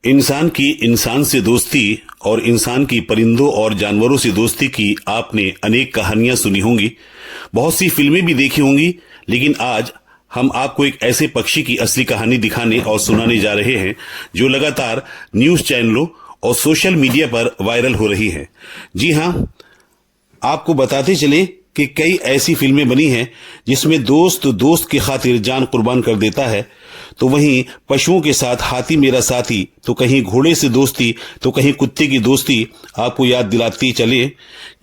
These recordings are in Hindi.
इंसान की इंसान से दोस्ती और इंसान की परिंदों और जानवरों से दोस्ती की आपने अनेक कहानियां सुनी होंगी, बहुत सी फिल्में भी देखी होंगी, लेकिन आज हम आपको एक ऐसे पक्षी की असली कहानी दिखाने और सुनाने जा रहे हैं जो लगातार न्यूज चैनलों और सोशल मीडिया पर वायरल हो रही है। जी हां, आपको बताते चले कि कई ऐसी फिल्में बनी हैं जिसमें दोस्त दोस्त की खातिर जान कुर्बान कर देता है, तो वहीं पशुओं के साथ हाथी मेरा साथी, तो कहीं घोड़े से दोस्ती तो कहीं कुत्ते की दोस्ती आपको याद दिलाती चले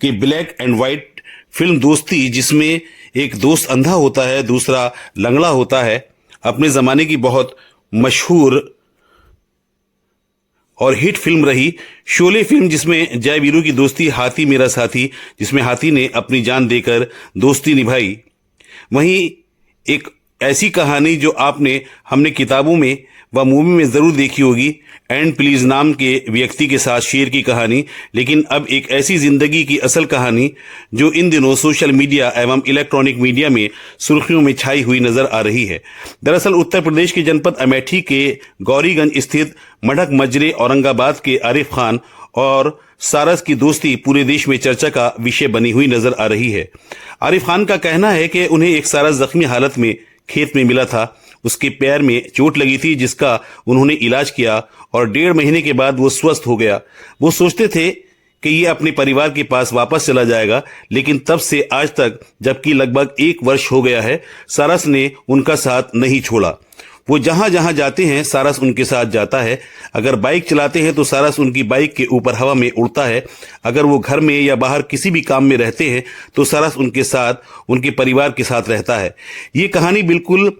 कि ब्लैक एंड व्हाइट फिल्म दोस्ती, जिसमें एक दोस्त अंधा होता है, दूसरा लंगड़ा होता है, अपने जमाने की बहुत मशहूर और हिट फिल्म रही। शोले फिल्म, जिसमें जय वीरू की दोस्ती हाथी मेरा साथी, जिसमें हाथी ने अपनी जान देकर दोस्ती निभाई। वहीं एक ऐसी कहानी जो हमने किताबों में व मूवी में जरूर देखी होगी, एंड प्लीज नाम के व्यक्ति के साथ शेर की कहानी, लेकिन अब एक ऐसी जिंदगी की असल कहानी जो इन दिनों सोशल मीडिया एवं इलेक्ट्रॉनिक मीडिया में सुर्खियों में छाई हुई नजर आ रही है। दरअसल उत्तर प्रदेश के जनपद अमेठी के गौरीगंज स्थित मढ़क मजरे औरंगाबाद के आरिफ खान और सारस की दोस्ती पूरे देश में चर्चा का विषय बनी हुई नजर आ रही है। आरिफ खान का कहना है कि उन्हें एक सारस जख्मी हालत में खेत में मिला था। उसके पैर में चोट लगी थी, जिसका उन्होंने इलाज किया और 1.5 महीने के बाद वो स्वस्थ हो गया। वो सोचते थे कि ये अपने परिवार के पास वापस चला जाएगा, लेकिन तब से आज तक, जबकि लगभग 1 वर्ष हो गया है, सारस ने उनका साथ नहीं छोड़ा। वो जहां जहां जाते हैं सारस उनके साथ जाता है। अगर बाइक चलाते हैं तो सारस उनकी बाइक के ऊपर हवा में उड़ता है। अगर वो घर में या बाहर किसी भी काम में रहते हैं तो सारस उनके साथ, उनके परिवार के साथ रहता है। ये कहानी बिल्कुल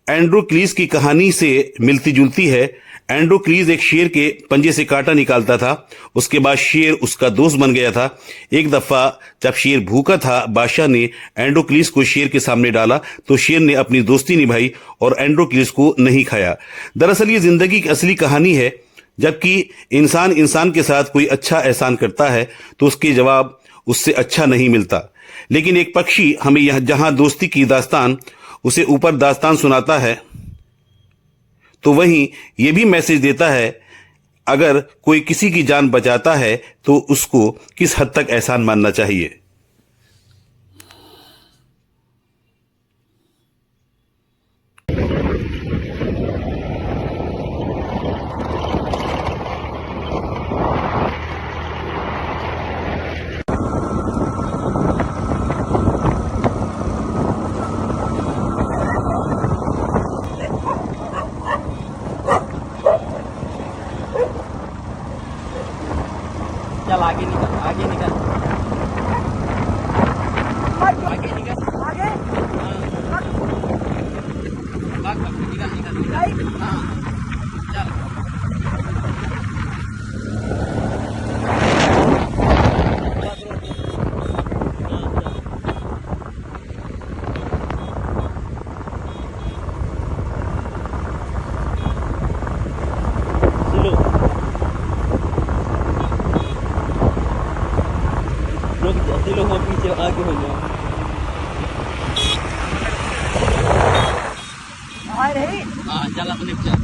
एंड्रोक्लीस की कहानी से मिलती जुलती है। एंड्रोक्लीस एक शेर के पंजे से कांटा निकालता था, उसके बाद शेर उसका दोस्त बन गया था। एक दफा जब शेर भूखा था, बादशाह ने एंड्रोक्लीस को शेर के सामने डाला तो शेर ने अपनी दोस्ती निभाई और एंड्रोक्लीस को नहीं खाया। दरअसल ये जिंदगी की असली कहानी है। जबकि इंसान इंसान के साथ कोई अच्छा एहसान करता है तो उसके जवाब उससे अच्छा नहीं मिलता, लेकिन एक पक्षी हमें यहां जहां दोस्ती की दास्तान उसे ऊपर दास्तान सुनाता है, तो वहीं ये भी मैसेज देता है, अगर कोई किसी की जान बचाता है तो उसको किस हद तक एहसान मानना चाहिए। चल आगे निकल, आगे निकल, आगे निकल, आगे भाग भाग, निकल निकल, हाँ चल। लोग पीछे आगे हो जाओ। हाँ चल अपने चल।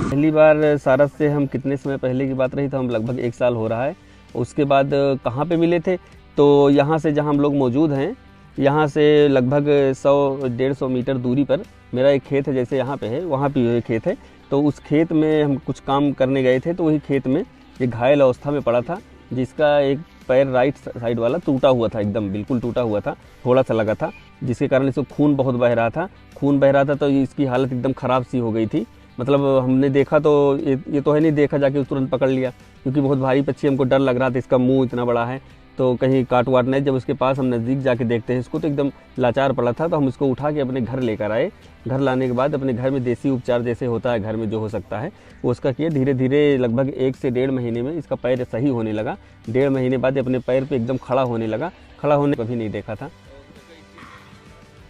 पहली बार सारस से हम कितने समय पहले की बात रही, तो हम लगभग 1 साल हो रहा है। उसके बाद कहाँ पे मिले थे, तो यहाँ से जहाँ हम लोग मौजूद हैं, यहाँ से लगभग 100-150 मीटर दूरी पर मेरा एक खेत है, जैसे यहाँ पे है वहाँ पे एक खेत है। तो उस खेत में हम कुछ काम करने गए थे, तो वही खेत में एक घायल अवस्था में पड़ा था, जिसका एक पैर राइट साइड वाला टूटा हुआ था, एकदम बिल्कुल टूटा हुआ था, थोड़ा सा लगा था, जिसके कारण इसको खून बहुत बह रहा था। खून बह रहा था तो इसकी हालत एकदम ख़राब सी हो गई थी। मतलब हमने देखा तो ये तो है नहीं, देखा जाके तुरंत पकड़ लिया, क्योंकि बहुत भारी पक्षी, हमको डर लग रहा था, इसका मुंह इतना बड़ा है तो कहीं काट वाट नहीं। जब उसके पास हम नज़दीक जाके देखते हैं इसको तो एकदम लाचार पड़ा था, तो हम इसको उठा के अपने घर लेकर आए। घर लाने के बाद अपने घर में देसी उपचार जैसे होता है घर में जो हो सकता है वो उसका किया। धीरे धीरे लगभग 1 से 1.5 महीने में इसका पैर सही होने लगा। 1.5 महीने बाद अपने पैर पे एकदम खड़ा होने लगा। खड़ा होने कभी नहीं देखा था।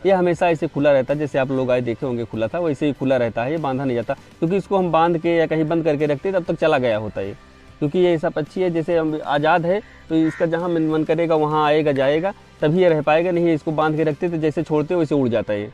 ये हमेशा ऐसे खुला रहता है, जैसे आप लोग आए देखे होंगे खुला था, वैसे ही खुला रहता है, ये बांधा नहीं जाता, क्योंकि इसको हम बांध के या कहीं बंद करके रखते तब तक चला गया होता है। क्योंकि ये ऐसा पक्षी है जैसे हम आज़ाद है, तो इसका जहाँ मन करेगा वहाँ आएगा जाएगा, तभी ये रह पाएगा। नहीं इसको बांध के रखते तो जैसे छोड़ते वैसे उड़ जाता है।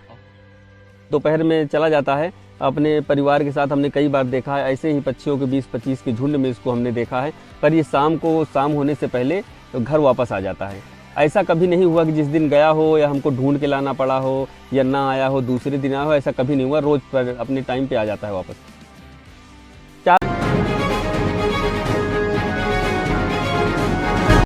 दोपहर में चला जाता है, अपने परिवार के साथ हमने कई बार देखा है, ऐसे ही पक्षियों के 20-25 के झुंड में इसको हमने देखा है, पर ये शाम होने से पहले घर वापस आ जाता है। ऐसा कभी नहीं हुआ कि जिस दिन गया हो या हमको ढूंढ के लाना पड़ा हो या ना आया हो, दूसरे दिन आया हो, ऐसा कभी नहीं हुआ। रोज पर अपने टाइम पे आ जाता है वापस।